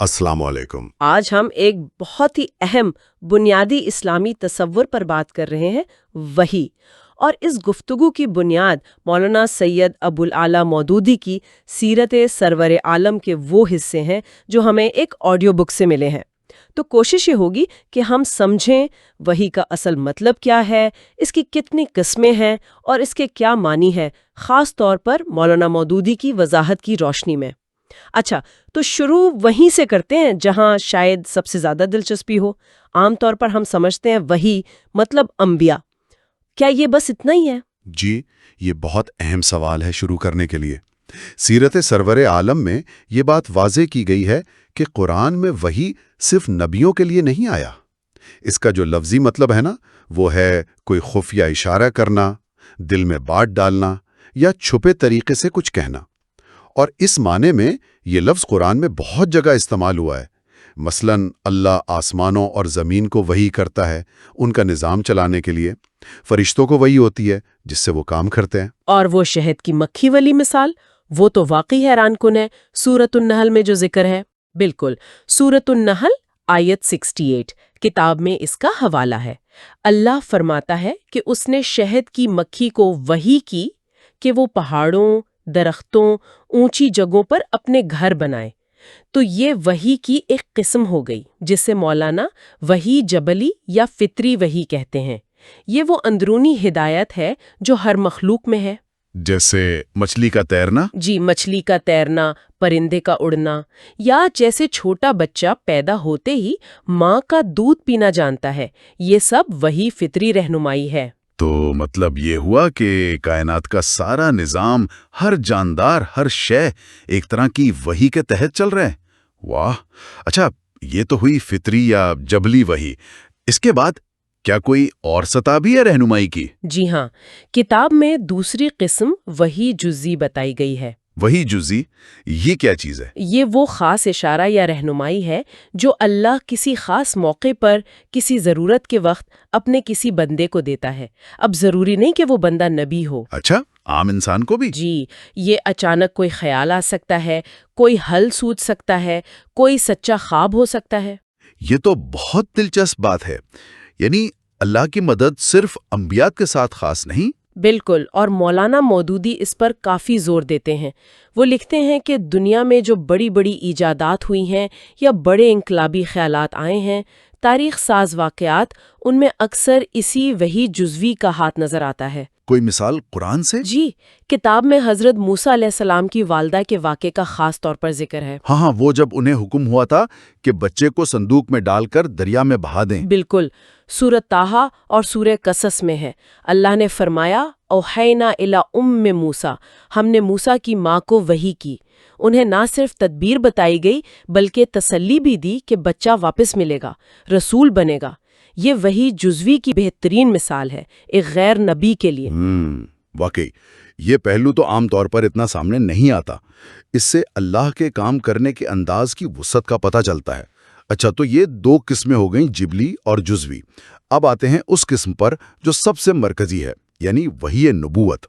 السلام علیکم۔ آج ہم ایک بہت ہی اہم بنیادی اسلامی تصور پر بات کر رہے ہیں، وحی۔ اور اس گفتگو کی بنیاد مولانا سید ابوالعلا مودودی کی سیرت سرور عالم کے وہ حصے ہیں جو ہمیں ایک آڈیو بک سے ملے ہیں۔ تو کوشش یہ ہوگی کہ ہم سمجھیں وحی کا اصل مطلب کیا ہے، اس کی کتنی قسمیں ہیں اور اس کے کیا معنی ہے، خاص طور پر مولانا مودودی کی وضاحت کی روشنی میں۔ اچھا، تو شروع وہیں سے کرتے ہیں جہاں شاید سب سے زیادہ دلچسپی ہو۔ عام طور پر ہم سمجھتے ہیں وحی مطلب انبیاء، کیا یہ بس اتنا ہی ہے؟ جی، یہ بہت اہم سوال ہے شروع کرنے کے لیے۔ سیرت سرور عالم میں یہ بات واضح کی گئی ہے کہ قرآن میں وحی صرف نبیوں کے لیے نہیں آیا۔ اس کا جو لفظی مطلب ہے نا، وہ ہے کوئی خفیہ اشارہ کرنا، دل میں بات ڈالنا یا چھپے طریقے سے کچھ کہنا۔ اور اس معنی میں یہ لفظ قرآن میں بہت جگہ استعمال ہوا ہے۔ مثلاً اللہ آسمانوں اور زمین کو وحی کرتا ہے ان کا نظام چلانے کے لیے، فرشتوں کو وحی ہوتی ہے جس سے وہ کام کرتے ہیں۔ اور وہ شہد کی مکھی والی مثال، وہ تو واقعی حیران کن ہے۔ سورۃ النحل میں جو ذکر ہے، بالکل سورۃ النحل آیت 68 کتاب میں اس کا حوالہ ہے۔ اللہ فرماتا ہے کہ اس نے شہد کی مکھی کو وحی کی کہ وہ پہاڑوں، درختوں، اونچی جگہوں پر اپنے گھر بنائے۔ تو یہ وحی کی ایک قسم ہو گئی جسے مولانا وحی جبلی یا فطری وحی کہتے ہیں۔ یہ وہ اندرونی ہدایت ہے جو ہر مخلوق میں ہے، جیسے مچھلی کا تیرنا۔ جی، مچھلی کا تیرنا، پرندے کا اڑنا، یا جیسے چھوٹا بچہ پیدا ہوتے ہی ماں کا دودھ پینا جانتا ہے، یہ سب وحی فطری رہنمائی ہے۔ تو مطلب یہ ہوا کہ کائنات کا سارا نظام، ہر جاندار، ہر شے ایک طرح کی وحی کے تحت چل رہے ہیں۔ واہ! اچھا، یہ تو ہوئی فطری یا جبلی وحی۔ اس کے بعد کیا کوئی اور سطح بھی ہے رہنمائی کی؟ جی ہاں، کتاب میں دوسری قسم وحی جزئی بتائی گئی ہے۔ وحی جزئی، یہ کیا چیز ہے؟ یہ وہ خاص اشارہ یا رہنمائی ہے جو اللہ کسی خاص موقع پر، کسی ضرورت کے وقت اپنے کسی بندے کو دیتا ہے۔ اب ضروری نہیں کہ وہ بندہ نبی ہو۔ اچھا، عام انسان کو بھی؟ جی، یہ اچانک کوئی خیال آ سکتا ہے، کوئی حل سوچ سکتا ہے، کوئی سچا خواب ہو سکتا ہے۔ یہ تو بہت دلچسپ بات ہے۔ یعنی اللہ کی مدد صرف انبیاء کے ساتھ خاص نہیں؟ بالکل، اور مولانا مودودی اس پر کافی زور دیتے ہیں۔ وہ لکھتے ہیں کہ دنیا میں جو بڑی بڑی ایجادات ہوئی ہیں یا بڑے انقلابی خیالات آئے ہیں، تاریخ ساز واقعات، ان میں اکثر اسی وحی جزوی کا ہاتھ نظر آتا ہے۔ کوئی مثال قرآن سے؟ جی، کتاب میں حضرت موسیٰ علیہ السلام کی والدہ کے واقعے کا خاص طور پر ذکر ہے۔ ہاں، وہ جب انہیں حکم ہوا تھا کہ بچے کو صندوق میں ڈال کر دریا میں بہا دیں۔ بالکل، سورۃ طٰہٰ اور سورہ قصص میں ہے۔ اللہ نے فرمایا، اوحینا الی ام موسیٰ، ہم نے موسیٰ کی ماں کو وحی کی۔ انہیں نہ صرف تدبیر بتائی گئی بلکہ تسلی بھی دی کہ بچہ واپس ملے گا، رسول بنے گا۔ یہ وحی جزوی کی بہترین مثال ہے ایک غیر نبی کے لیے۔ واقعی یہ پہلو تو عام طور پر اتنا سامنے نہیں آتا۔ اس سے اللہ کے کام کرنے کے انداز کی وسعت کا پتہ چلتا ہے۔ اچھا، تو یہ دو قسمیں ہو گئیں، جبلی اور جزوی۔ اب آتے ہیں اس قسم پر جو سب سے مرکزی ہے، یعنی وحی نبوت۔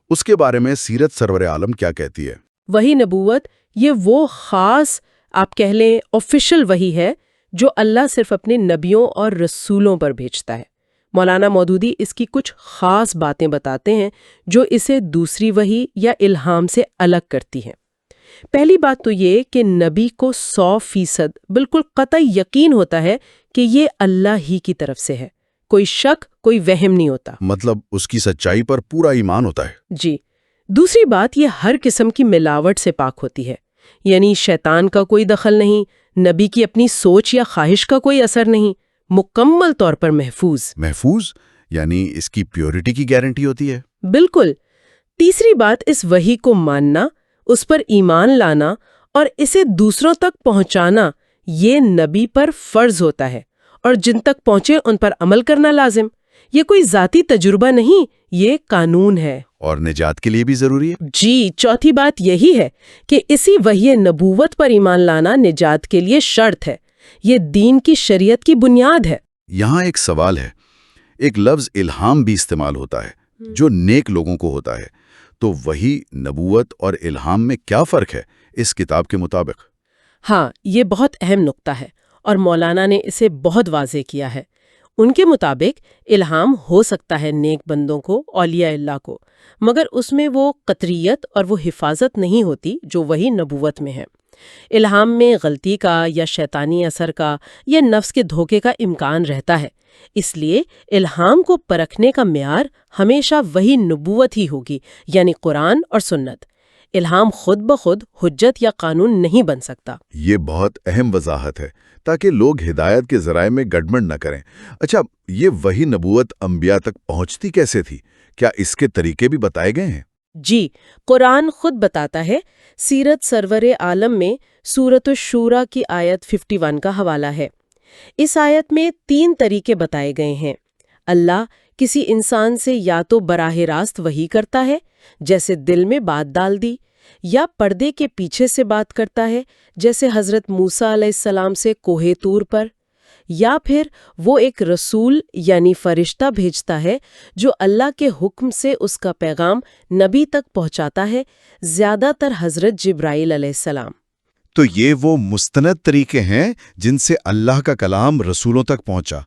اس کے بارے میں سیرت سرور عالم کیا کہتی ہے؟ وحی نبوت یہ وہ خاص، آپ کہہ لیں آفیشل وحی ہے جو اللہ صرف اپنے نبیوں اور رسولوں پر بھیجتا ہے۔ مولانا مودودی اس کی کچھ خاص باتیں بتاتے ہیں جو اسے دوسری وحی یا الہام سے الگ کرتی ہیں۔ پہلی بات تو یہ کہ نبی کو 100% بالکل قطعی یقین ہوتا ہے کہ یہ اللہ ہی کی طرف سے ہے، کوئی شک، کوئی وہم نہیں ہوتا۔ مطلب اس کی سچائی پر پورا ایمان ہوتا ہے۔ جی، دوسری بات، یہ ہر قسم کی ملاوٹ سے پاک ہوتی ہے، یعنی شیطان کا کوئی دخل نہیں، نبی کی اپنی سوچ یا خواہش کا کوئی اثر نہیں، مکمل طور پر محفوظ یعنی اس کی پیورٹی کی گارنٹی ہوتی ہے۔ بالکل۔ تیسری بات، اس وحی کو ماننا، اس پر ایمان لانا اور اسے دوسروں تک پہنچانا، یہ نبی پر فرض ہوتا ہے، اور جن تک پہنچے ان پر عمل کرنا لازم۔ یہ کوئی ذاتی تجربہ نہیں، یہ قانون ہے۔ اور نجات کے لیے بھی ضروری ہے۔ جی، چوتھی بات یہی ہے کہ اسی وحی نبوت پر ایمان لانا نجات کے لیے شرط ہے، یہ دین کی شریعت کی بنیاد ہے۔ یہاں ایک سوال ہے، ایک لفظ الہام بھی استعمال ہوتا ہے جو نیک لوگوں کو ہوتا ہے، تو وحی نبوت اور الہام میں کیا فرق ہے اس کتاب کے مطابق؟ ہاں، یہ بہت اہم نقطہ ہے اور مولانا نے اسے بہت واضح کیا ہے۔ ان کے مطابق الہام ہو سکتا ہے نیک بندوں کو، اولیاء اللہ کو، مگر اس میں وہ قطریت اور وہ حفاظت نہیں ہوتی جو وہی نبوت میں ہے۔ الہام میں غلطی کا یا شیطانی اثر کا یا نفس کے دھوکے کا امکان رہتا ہے، اس لیے الہام کو پرکھنے کا معیار ہمیشہ وہی نبوت ہی ہوگی، یعنی قرآن اور سنت۔ الہام خود بخود حجت یا قانون نہیں بن سکتا۔ یہ بہت اہم وضاحت ہے تاکہ لوگ ہدایت کے ذرائع میں گڑبڑ نہ کریں۔ اچھا، یہ وہی نبوت انبیاء تک پہنچتی کیسے تھی؟ کیا اس کے طریقے بھی بتائے گئے ہیں؟ جی، قرآن خود بتاتا ہے۔ سیرت سرور عالم میں سورۃ الشورى کی آیت 51 کا حوالہ ہے۔ اس آیت میں 3 طریقے بتائے گئے ہیں۔ اللہ کسی انسان سے یا تو براہ راست وحی کرتا ہے، جیسے دل میں بات ڈال دی، یا پردے کے پیچھے سے بات کرتا ہے، جیسے حضرت موسیٰ علیہ السلام سے کوہ طور پر، یا پھر وہ ایک رسول یعنی فرشتہ بھیجتا ہے جو اللہ کے حکم سے اس کا پیغام نبی تک پہنچاتا ہے، زیادہ تر حضرت جبرائیل علیہ السلام۔ تو یہ وہ مستند طریقے ہیں جن سے اللہ کا کلام رسولوں تک پہنچا،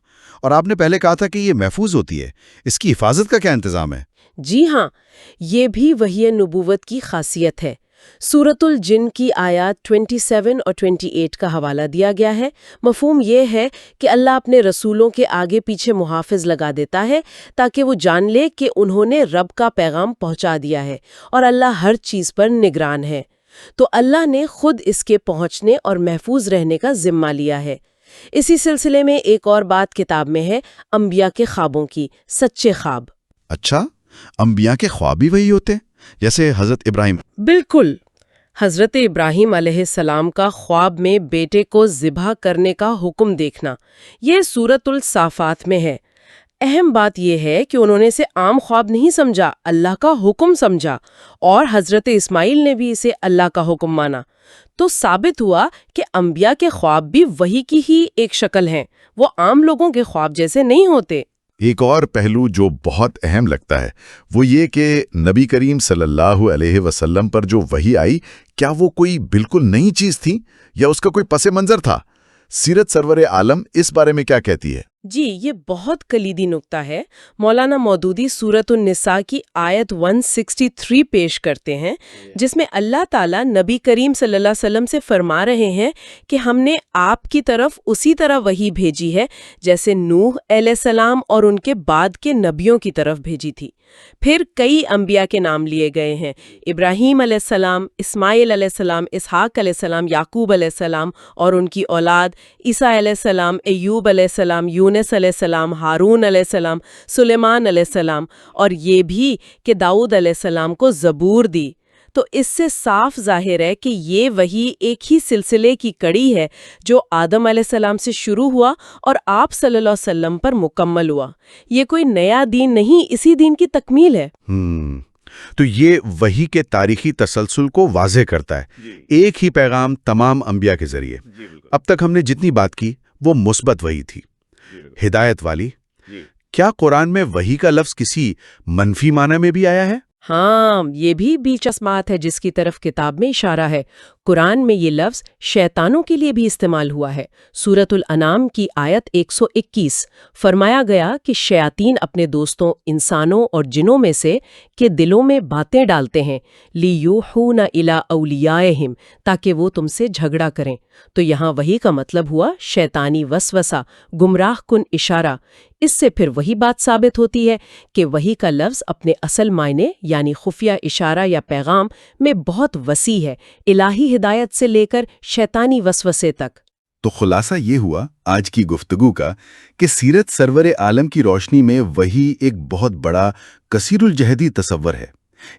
اور آپ نے پہلے کہا تھا کہ یہ محفوظ ہوتی ہے۔ اس کی حفاظت کا کیا انتظام ہے؟ جی ہاں، یہ بھی وحی نبوت کی خاصیت ہے۔ سورۃ الجن کی آیات 27 اور 28 کا حوالہ دیا گیا ہے۔ مفہوم یہ ہے کہ اللہ اپنے رسولوں کے آگے پیچھے محافظ لگا دیتا ہے تاکہ وہ جان لے کہ انہوں نے رب کا پیغام پہنچا دیا ہے اور اللہ ہر چیز پر نگران ہے۔ تو اللہ نے خود اس کے پہنچنے اور محفوظ رہنے کا ذمہ لیا ہے۔ اسی سلسلے میں ایک اور بات کتاب میں ہے، انبیاء کے خوابوں کی، سچے خواب۔ اچھا، انبیاء کے خواب بھی وہی ہوتے ہیں، جیسے حضرت ابراہیم؟ بالکل۔ حضرت ابراہیم علیہ السلام کا خواب میں بیٹے کو ذبح کرنے کا حکم دیکھنا، یہ سورۃ الصافات میں ہے۔ اہم بات یہ ہے کہ انہوں نے اسے عام خواب نہیں سمجھا، اللہ کا حکم سمجھا، اور حضرت اسماعیل نے بھی اسے اللہ کا حکم مانا۔ تو ثابت ہوا کہ انبیاء کے خواب بھی وحی کی ہی ایک شکل ہیں، وہ عام لوگوں کے خواب جیسے نہیں ہوتے۔ ایک اور پہلو جو بہت اہم لگتا ہے وہ یہ کہ نبی کریم صلی اللہ علیہ وسلم پر جو وحی آئی، کیا وہ کوئی بالکل نئی چیز تھی یا اس کا کوئی پس منظر تھا؟ سیرت سرور عالم اس بارے میں کیا کہتی ہے؟ جی، یہ بہت کلیدی نکتہ ہے۔ مولانا مودودی سورۃ النساء کی آیت 163 پیش کرتے ہیں، جس میں اللہ تعالیٰ نبی کریم صلی اللہ علیہ وسلم سے فرما رہے ہیں کہ ہم نے آپ کی طرف اسی طرح وحی بھیجی ہے جیسے نوح علیہ السلام اور ان کے بعد کے نبیوں کی طرف بھیجی تھی۔ پھر کئی انبیاء کے نام لیے گئے ہیں، ابراہیم علیہ السلام، اسماعیل علیہ السلام، اسحاق علیہ السلام، یعقوب علیہ السلام اور ان کی اولاد، عیسیٰ علیہ السلام، ایوب علیہ السلام، یونس علیہ السلام، ہارون علیہ السلام، سلیمان علیہ السلام، اور یہ بھی کہ داؤد علیہ السلام کو زبور دی۔ تو اس سے صاف ظاہر ہے کہ یہ وحی ایک ہی سلسلے کی کڑی ہے جو آدم علیہ السلام سے شروع ہوا اور آپ صلی اللہ علیہ وسلم پر مکمل ہوا۔ یہ کوئی نیا دین نہیں، اسی دین کی تکمیل ہے۔ تو یہ وحی کے تاریخی تسلسل کو واضح کرتا ہے، ایک ہی پیغام تمام انبیاء کے ذریعے۔ اب تک ہم نے جتنی بات کی وہ مثبت وحی تھی، ہدایت والی۔ کیا قرآن میں وحی کا لفظ کسی منفی معنی میں بھی آیا ہے؟ ہاں، یہ بھی دلچسپ ہے جس کی طرف کتاب میں اشارہ ہے۔ قرآن میں یہ لفظ شیطانوں کے لیے بھی استعمال ہوا ہے۔ سورۃ الانعام کی آیت 121 فرمایا گیا کہ شیاطین اپنے دوستوں انسانوں اور جنوں میں سے کے دلوں میں باتیں ڈالتے ہیں لیوحون الی اولیائہم، تاکہ وہ تم سے جھگڑا کریں۔ تو یہاں وحی کا مطلب ہوا شیطانی وسوسہ، گمراہ کن اشارہ۔ اس سے پھر وہی بات ثابت ہوتی ہے کہ وحی کا لفظ اپنے اصل معنی یعنی خفیہ اشارہ یا پیغام میں بہت وسیع ہے، الہی ہدایت سے لے کر شیطانی وسوسے تک۔ تو خلاصہ یہ ہوا آج کی گفتگو کا کہ سیرت سرور عالم کی روشنی میں وحی ایک بہت بڑا کثیر الجہدی تصور ہے۔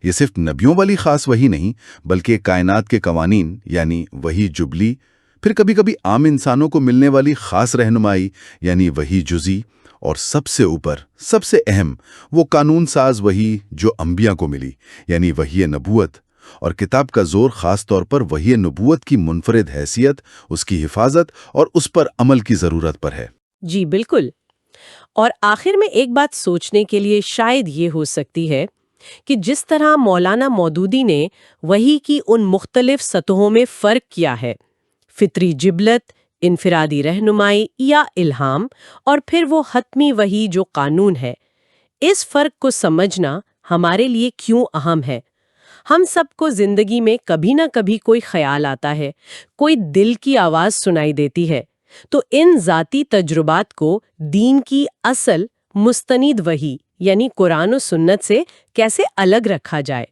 یہ صرف نبیوں والی خاص وحی نہیں، بلکہ کائنات کے قوانین یعنی وحی جبلی، پھر کبھی کبھی عام انسانوں کو ملنے والی خاص رہنمائی یعنی وحی جزی، اور سب سے اوپر سب سے اہم وہ قانون ساز وحی جو انبیاء کو ملی یعنی وحی نبوت۔ اور کتاب کا زور خاص طور پر وحی نبوت کی منفرد حیثیت، اس کی حفاظت اور اس پر عمل کی ضرورت پر ہے۔ جی بالکل۔ اور آخر میں ایک بات سوچنے کے لیے شاید یہ ہو سکتی ہے کہ جس طرح مولانا مودودی نے وحی کی ان مختلف سطحوں میں فرق کیا ہے، فطری جبلت، انفرادی رہنمائی یا الہام، اور پھر وہ حتمی وحی جو قانون ہے۔ اس فرق کو سمجھنا ہمارے لیے کیوں اہم ہے؟ ہم سب کو زندگی میں کبھی نہ کبھی کوئی خیال آتا ہے، کوئی دل کی آواز سنائی دیتی ہے۔ تو ان ذاتی تجربات کو دین کی اصل مستند وحی یعنی قرآن و سنت سے کیسے الگ رکھا جائے؟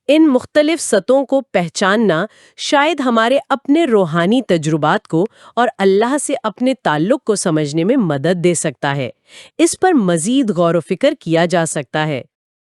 ان مختلف سطحوں کو پہچاننا شاید ہمارے اپنے روحانی تجربات کو اور اللہ سے اپنے تعلق کو سمجھنے میں مدد دے سکتا ہے۔ اس پر مزید غور و فکر کیا جا سکتا ہے۔